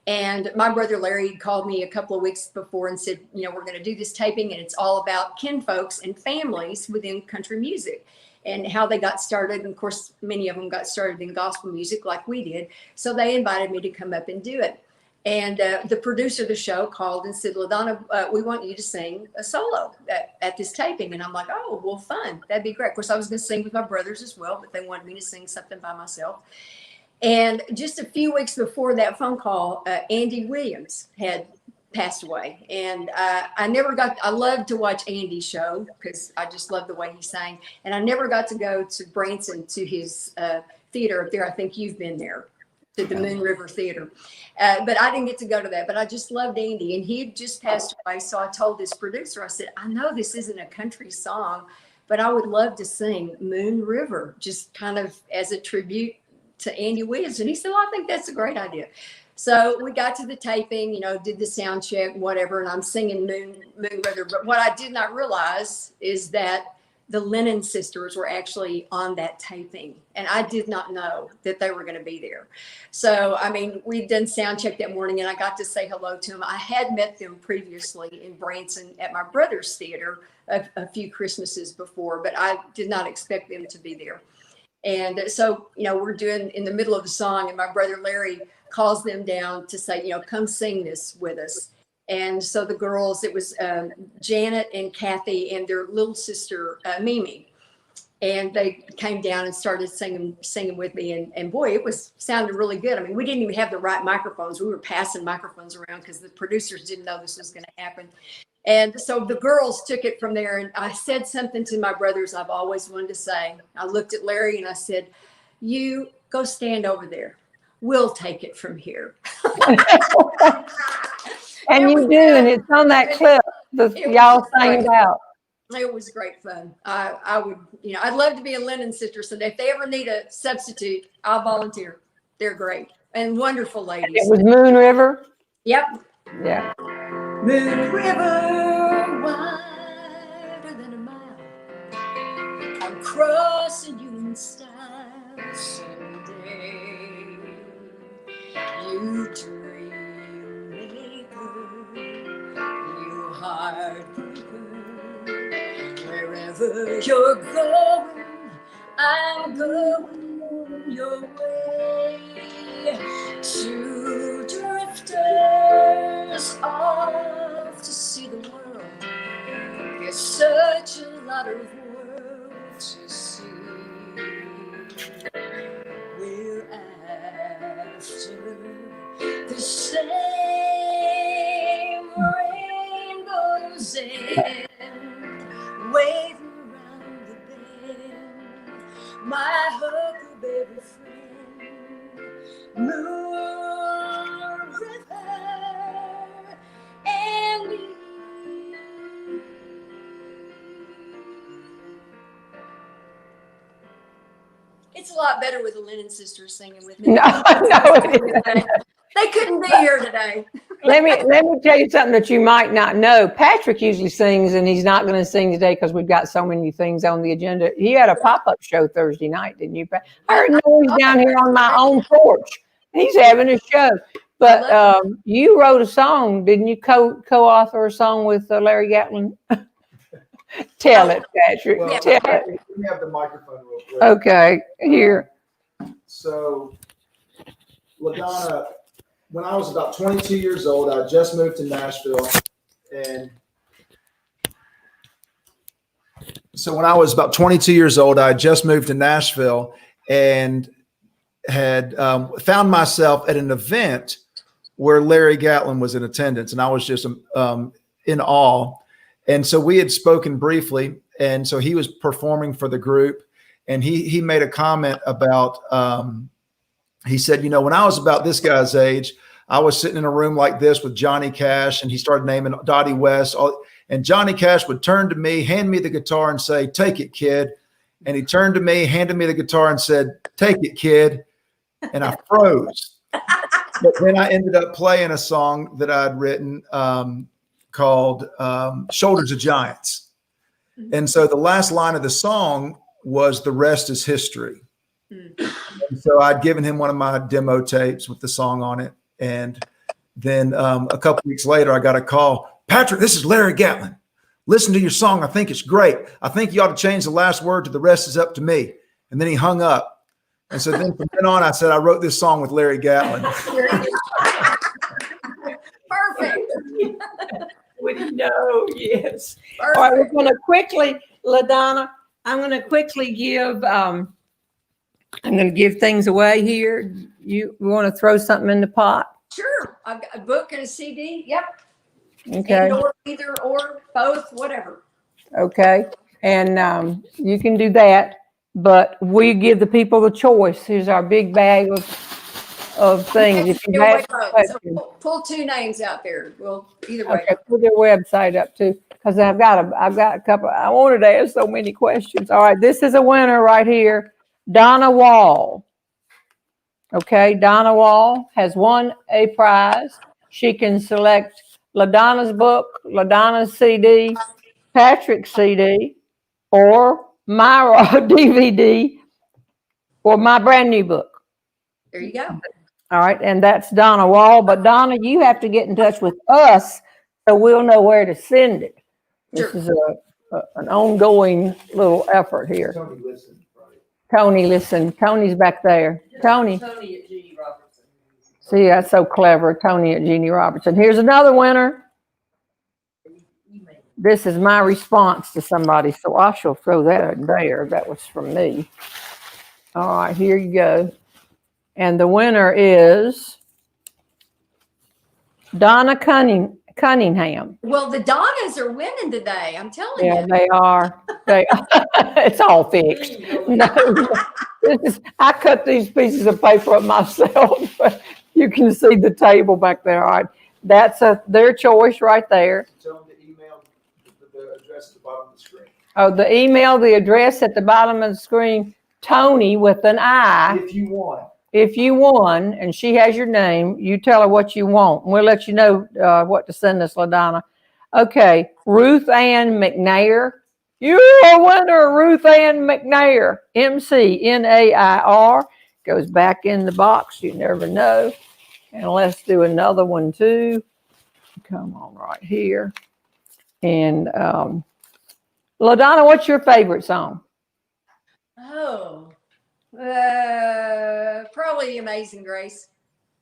And my brother Larry called me a couple of weeks before and said, we're going to do this taping, and it's all about kinfolks and families within country music and how they got started. And of course, many of them got started in gospel music like we did. So they invited me to come up and do it. And the producer of the show called and said, Ladonna, we want you to sing a solo at this taping. And I'm like, oh, well, fun. That'd be great. Of course, I was going to sing with my brothers as well, but they wanted me to sing something by myself. And just a few weeks before that phone call, Andy Williams had passed away. And I loved to watch Andy's show because I just loved the way he sang. And I never got to go to Branson to his theater up there. I think you've been there, to the Moon River Theater. But I didn't get to go to that. But I just loved Andy. And he had just passed away. So I told this producer, I said, I know this isn't a country song, but I would love to sing Moon River, just kind of as a tribute to Andy Williams. And he said, well, I think that's a great idea. So we got to the taping, did the sound check, whatever, and I'm singing Moon River. But what I did not realize is that the Lennon sisters were actually on that taping. And I did not know that they were going to be there. So, we'd done sound check that morning, and I got to say hello to them. I had met them previously in Branson at my brother's theater a few Christmases before, but I did not expect them to be there. And so, we're doing in the middle of the song, and my brother Larry calls them down to say, come sing this with us. And so the girls, it was Janet and Kathy and their little sister, Mimi. And they came down and started singing with me. And boy, sounded really good. We didn't even have the right microphones. We were passing microphones around because the producers didn't know this was going to happen. And so the girls took it from there. And I said something to my brothers I've always wanted to say. I looked at Larry and I said, you go stand over there. We'll take it from here. And you do, and it's on that clip that y'all sang about. It was great fun. I would, I'd love to be a Lennon sister. So if they ever need a substitute, I'll volunteer. They're great and wonderful ladies. It was Moon River? Yep. Yeah. Moon River, wider than a mile. I'm crossing you in style someday. You dream maker, you heartbreaker. Wherever you're going, I'm going your way. Two drifters off to see the world. There's such a lot of world to see. We're after the same wind, waving around the bend. My huckleberry friend, moon, river, and me. It's a lot better with the Lennon sisters singing with me. No, it isn't. They couldn't be here today. Let me tell you something that you might not know. Patrick usually sings, and he's not going to sing today because we've got so many things on the agenda. He had a pop-up show Thursday night, didn't you? I heard noise down here on my own porch. He's having a show. But you wrote a song, didn't you? Co-author a song with Larry Gatlin. Tell it, Patrick. Well, Tell it. let me have the microphone real quick. Okay, here. So, LaDonna, when I was about 22 years old, I just moved to Nashville. And so when I was about 22 years old, I just moved to Nashville and had found myself at an event where Larry Gatlin was in attendance. And I was just in awe. And so we had spoken briefly. And so he was performing for the group. And he made a comment about, he said, you know, when I was about this guy's age, I was sitting in a room like this with Johnny Cash, and he started naming Dottie West. And Johnny Cash would turn to me, hand me the guitar and say, "Take it, kid." And he turned to me, handed me the guitar and said, "Take it, kid." And I froze. But then I ended up playing a song that I'd written called Shoulders of Giants. And so the last line of the song was "The rest is history." And so I'd given him one of my demo tapes with the song on it. And then a couple weeks later, I got a call. "Patrick, this is Larry Gatlin. Listen to your song. I think it's great. I think you ought to change the last word to 'The rest is up to me.'" And then he hung up. And so then from then on, I said, I wrote this song with Larry Gatlin. Perfect. We know, yes. Perfect. All right, we're going to quickly, LaDonna, I'm going to quickly give, I'm going to give things away here. You want to throw something in the pot? Sure. I've got a book and a CD. Yep. Okay. Either or both, whatever. Okay. And you can do that, but we give the people the choice. Here's our big bag of things. If you have questions. So pull two names out there. Well, either way. Okay, put their website up too, because I've got a couple. I wanted to ask so many questions. All right, this is a winner right here, Donna Wall. Okay, Donna Wall has won a prize. She can select LaDonna's book, LaDonna's CD, Patrick's CD, or my DVD, or my brand new book. There you go. All right, and that's Donna Wall. But Donna, you have to get in touch with us so we'll know where to send it. This is an ongoing little effort here. Tony, listen. Tony, listen. Tony's back there. Tony. Tony at Jeanne Robertson. See, that's so clever. Tony at Jeanne Robertson. Here's another winner. This is my response to somebody, so I shall throw that in there. That was from me. All right, here you go. And the winner is Donna Cunningham. Well, the Donnas are winning today. I'm telling Yeah, you. they are. It's all fixed. No, I cut these pieces of paper up myself. You can see the table back there. All right, that's their choice right there. Tell them to email the address at the bottom of the screen. Oh, the email, the address at the bottom of the screen, Tony with an I. If you want. If you won, and she has your name, you tell her what you want. And we'll let you know what to send us, LaDonna. Okay, Ruth Ann McNair. You're a winner, Ruth Ann McNair. McNair. Goes back in the box. You never know. And let's do another one, too. Come on, right here. And LaDonna, what's your favorite song? Oh, probably Amazing Grace.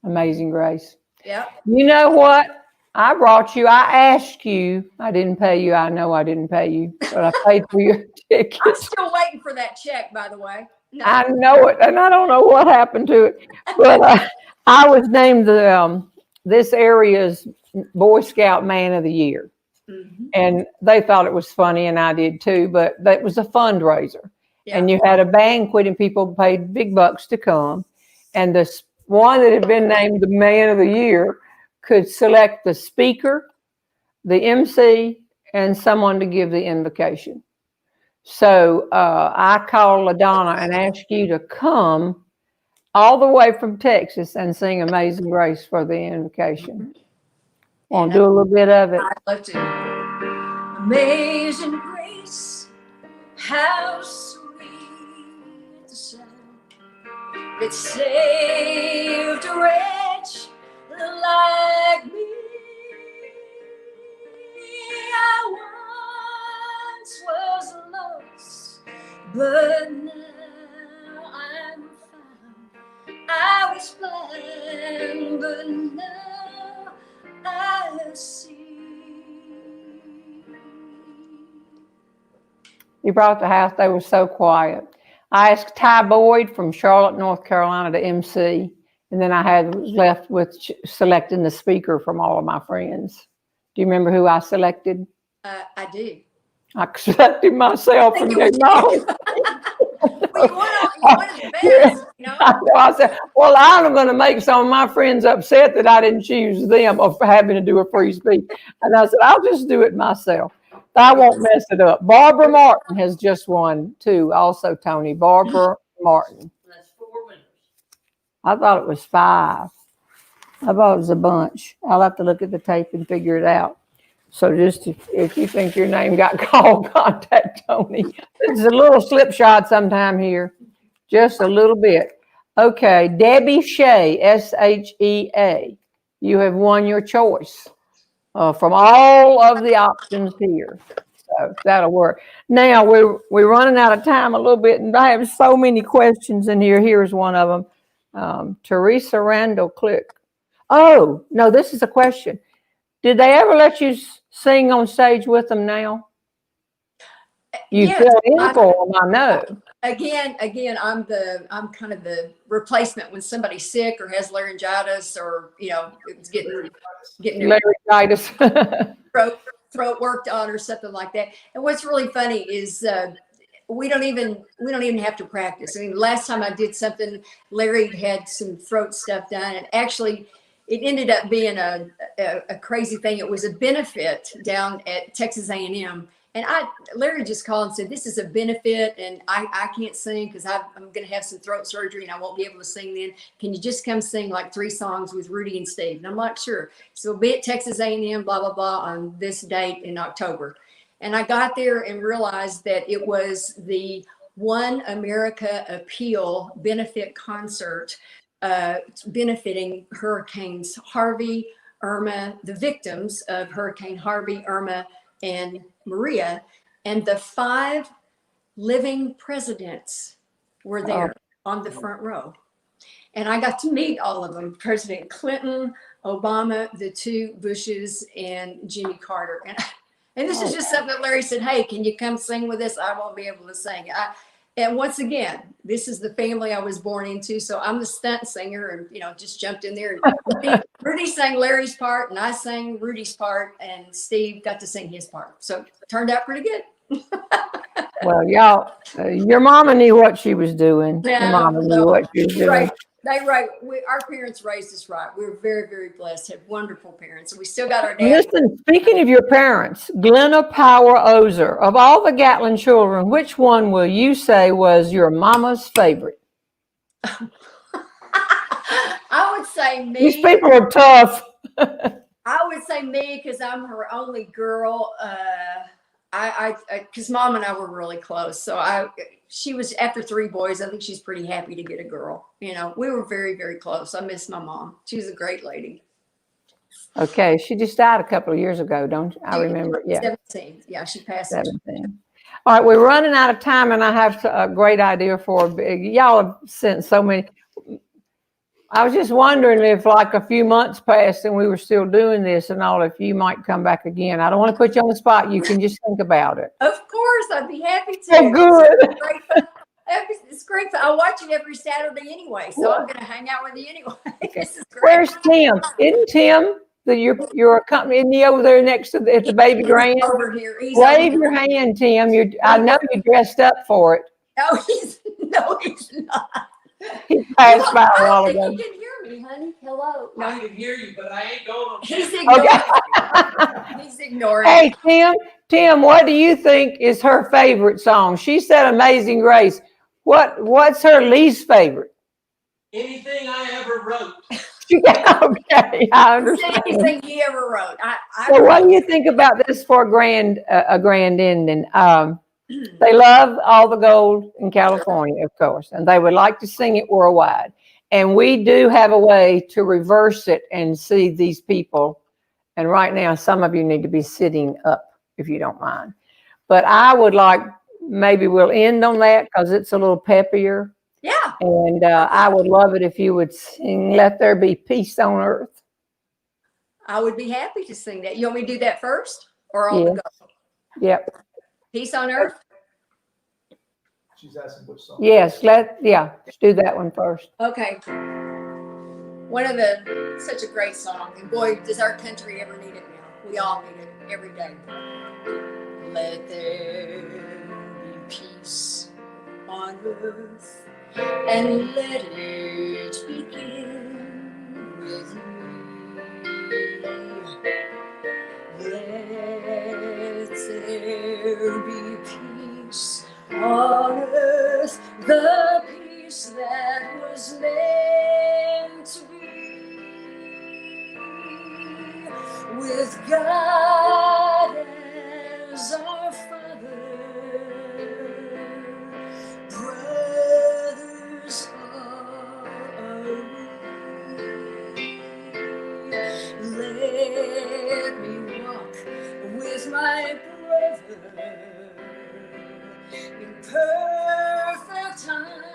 Amazing Grace. Yep. You know what? I asked you, I didn't pay you. I know I didn't pay you, but I paid for your I'm ticket. still waiting for that check, by the way. No. I know it, and I don't know what happened to it, but I was named this area's Boy Scout Man of the Year. And they thought it was funny, and I did too, but that was a fundraiser. Yeah. And you had a banquet, and people paid big bucks to come. And this one that had been named the Man of the Year could select the speaker, the MC, and someone to give the invocation. So I called Ladonna and asked you to come all the way from Texas and sing Amazing Grace for the invocation. Want to do a little bit of it? I'd love to. Amazing Grace, how sweet the sound that saved a wretch like me. I once was lost, but now I'm found. I was blind, but now I see. You brought the house. They were so quiet. I asked Ty Boyd from Charlotte, North Carolina to MC, and then I was left with selecting the speaker from all of my friends. Do you remember who I selected? I do. I selected myself from day long. Well, you wanted the best, you know? I said, well, I'm going to make some of my friends upset that I didn't choose them of having to do a free speech. And I said, I'll just do it myself. I won't mess it up. Barbara Martin has just won too. Also, Tony. Barbara Martin. That's 4 winners. I thought it was 5. I thought it was a bunch. I'll have to look at the tape and figure it out. So just if you think your name got called, contact Tony. It's a little slip shot sometime here. Just a little bit. Okay, Debbie Shea, S-H-E-A. You have won your choice from all of the options here. So that'll work. Now, we're running out of time a little bit, and I have so many questions in here. Here's one of them. Teresa Randall Click. Oh, no, this is a question. Did they ever let you sing on stage with them now? You Yes, fill in for them, I know. Again, I'm kind of the replacement when somebody's sick or has laryngitis or, you know, it's getting their Laryngitis. throat worked on or something like that. And what's really funny is we don't even have to practice. I mean, the last time I did something, Larry had some throat stuff done, and actually it ended up being a crazy thing. It was a benefit down at Texas A&M. And Larry just called and said, this is a benefit and I can't sing because I'm going to have some throat surgery and I won't be able to sing then. Can you just come sing like 3 songs with Rudy and Steve? And I'm like, sure. So we'll be at Texas A&M, blah, blah, blah, on this date in October. And I got there and realized that it was the One America Appeal benefit concert benefiting Hurricanes Harvey, Irma, the victims of Hurricane Harvey, Irma, and Maria, and the 5 living presidents were there on the front row. And I got to meet all of them, President Clinton, Obama, the 2 Bushes, and Jimmy Carter. And this is just something that Larry said, hey, can you come sing with us? I won't be able to sing. And once again, this is the family I was born into. So I'm the stunt singer and, you know, just jumped in there. And Rudy sang Larry's part and I sang Rudy's part and Steve got to sing his part. So it turned out pretty good. Well, y'all, your mama knew what she was doing. Yeah, your mama knew what she was doing. Right. Our parents raised us right. We were very, very blessed, had wonderful parents. And we still got our dad. Listen, speaking of your parents, Glenna Power Ozer, of all the Gatlin children, which one will you say was your mama's favorite? I would say me. These people are tough. I would say me because I'm her only girl. Because Mom and I were really close. So she was, after 3 boys, I think she's pretty happy to get a girl. You know, we were very, very close. I miss my mom. She was a great lady. Okay, she just died a couple of years ago, don't you? I remember. Yeah, 17. Yeah, she passed. 17. All right, we're running out of time, and I have a great idea for y'all have sent so many. I was just wondering if like a few months passed and we were still doing this and all, if you might come back again. I don't want to put you on the spot. You can just think about it. Of course, I'd be happy to. Oh, good. It's great fun. It's great fun. I watch it every Saturday anyway, so I'm going to hang out with you anyway. This is great. Where's Tim? Isn't Tim your company, isn't he over there next to at the baby grand? Over here. He's Wave over your here. hand, Tim. I know you dressed up for it. No, he's not. He passed by a I while don't ago. think he can hear me, honey. Hello. No, I can hear you, but I ain't going. he's ignoring. Okay. He's ignoring. Hey, Tim, what do you think is her favorite song? She said Amazing Grace. What's her least favorite? Anything I ever wrote. Okay, I understand. Anything he ever wrote. So what do you think about this for a grand ending? They love All the Gold in California, of course, and they would like to sing it worldwide. And we do have a way to reverse it and see these people. And right now, some of you need to be sitting up, if you don't mind. But I would like, maybe we'll end on that because it's a little peppier. Yeah. And I would love it if you would sing Let There Be Peace on Earth. I would be happy to sing that. You want me to do that first or all Yeah. the gold? Yep. Peace on Earth? She's asking which song. Yes, let's do that one first. Okay. Such a great song. And boy, does our country ever need it now. We all need it every day. Let there be peace on earth, and let it begin with me. Let there be peace on earth, the peace that was meant to be, with God as our Father, brothers are we. Let me walk with my brother in perfect harmony.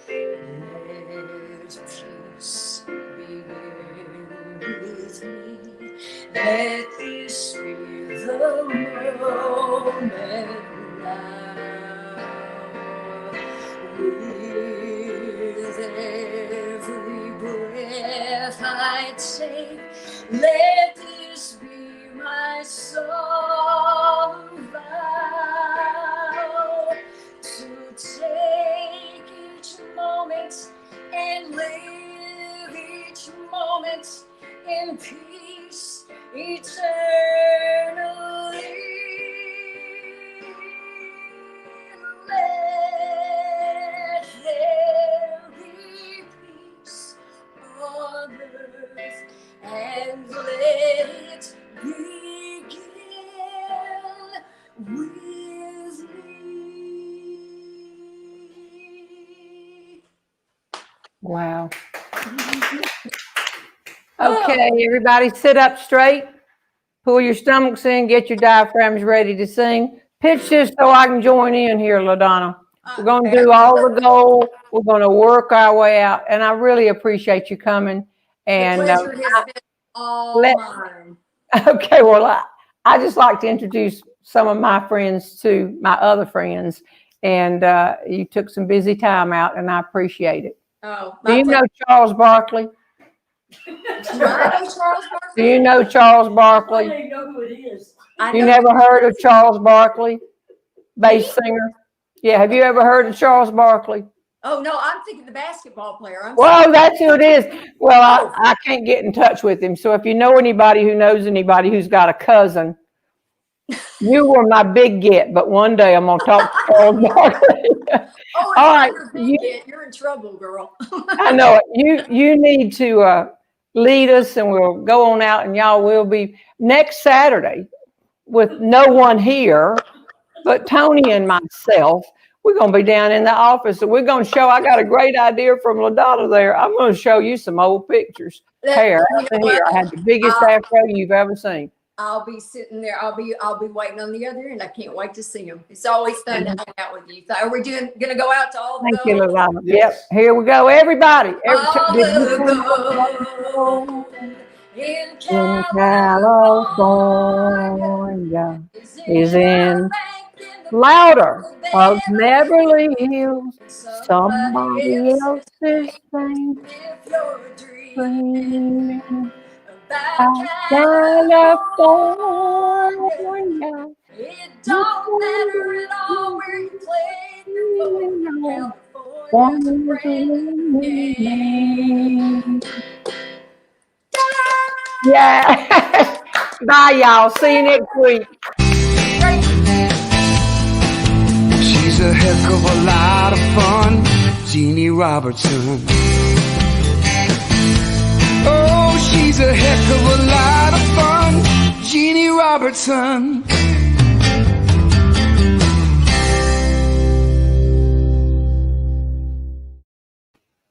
Let peace begin with me. Let this be the moment now. With every breath I take, let this be my solemn vow, to take each moment and live each moment in peace eternally. Let there be peace on earth, and let it begin with me. Wow. Okay, everybody sit up straight. Pull your stomachs in, get your diaphragms ready to sing. Pitch this so I can join in here, Ladonna. We're going to do All the Gold. We're going to work our way out. And I really appreciate you coming. And the pleasure has been all mine. Okay, well, I just like to introduce some of my friends to my other friends. And you took some busy time out, and I appreciate it. Oh, do you know Charles Barkley? Do I know Charles Barkley? Do you know Charles Barkley? I don't even know who it is. You never heard of Charles Barkley, bass singer? Yeah, have you ever heard of Charles Barkley? Oh, no, I'm thinking the basketball player. Well, that's who it is. Well, I can't get in touch with him. So if you know anybody who knows anybody who's got a cousin, you were my big get, but one day I'm going to talk to Charles Barkley. Oh, all right, you're in trouble, girl. I know it. You need to lead us, and we'll go on out, and y'all will be next Saturday with no one here but Tony and myself. We're going to be down in the office, and we're going to show. I got a great idea from Ladonna there. I'm going to show you some old pictures. Hair here. I had the biggest afro you've ever seen. I'll be sitting there. I'll be waiting on the other end. I can't wait to see them. It's always fun to hang out with you. So are we going to go out to All the Thank you, Gold? Ladonna. Yep. Here we go, everybody. All the gold in California is in louder of Beverly Hills, somebody else's thing. If you're Dreaming about of California. it don't matter at all where you played before. California's a brand new game. Yeah. Bye, y'all. See you next week. She's a heck of a lot of fun, Jeanne Robertson. Oh, she's a heck of a lot of fun, Jeanne Robertson.